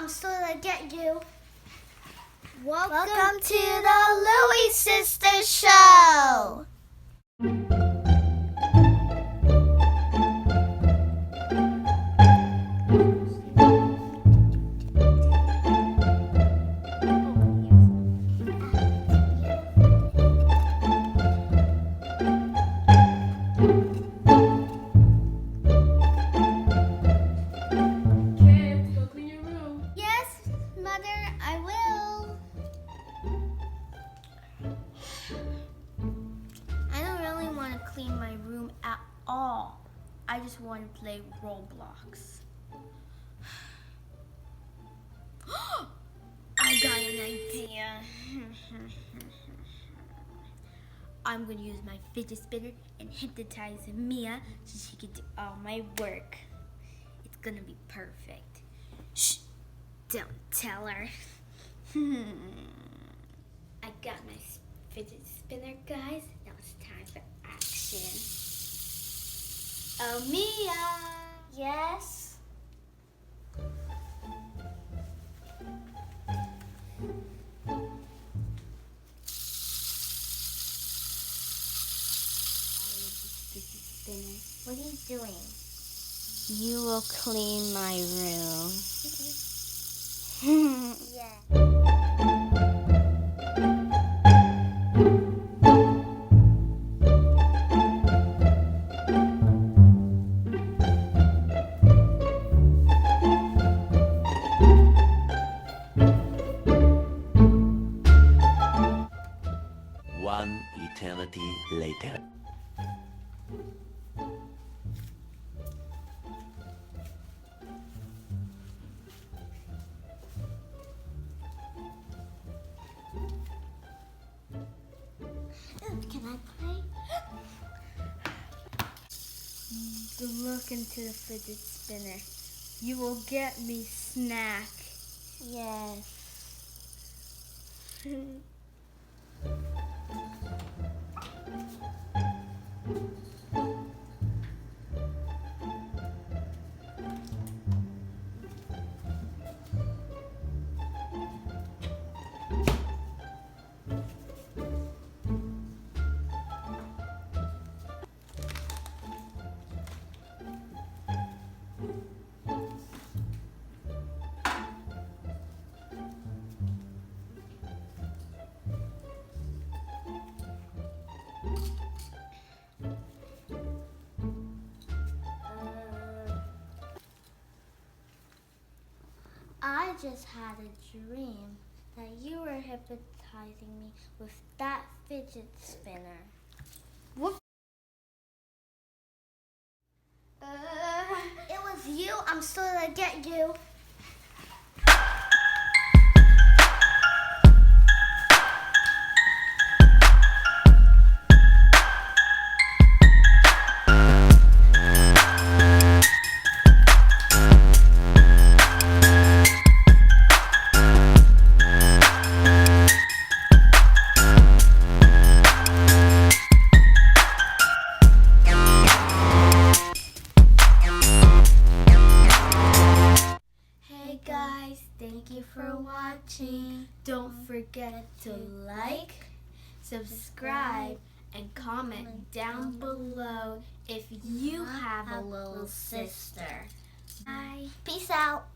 I'm still gonna get you. Welcome to the Louie Sisters Show. Clean my room at all. I just want to play Roblox. I got an idea. I'm gonna use my fidget spinner and hypnotize Mia so she can do all my work. It's gonna be perfect. Shh, don't tell her. I got my fidget spinner, guys. Now it's time for action. Oh, Mia! Yes? What are you doing? You will clean my room. Yeah. One eternity later. Can I play? Look into the fidget spinner. You will get me snack. Yes. I just had a dream that you were hypnotizing me with that fidget spinner. What? It was you. I'm still gonna get you. Thank you for watching. Don't forget to like, subscribe, and comment down below if you have a little sister. Bye. Peace out.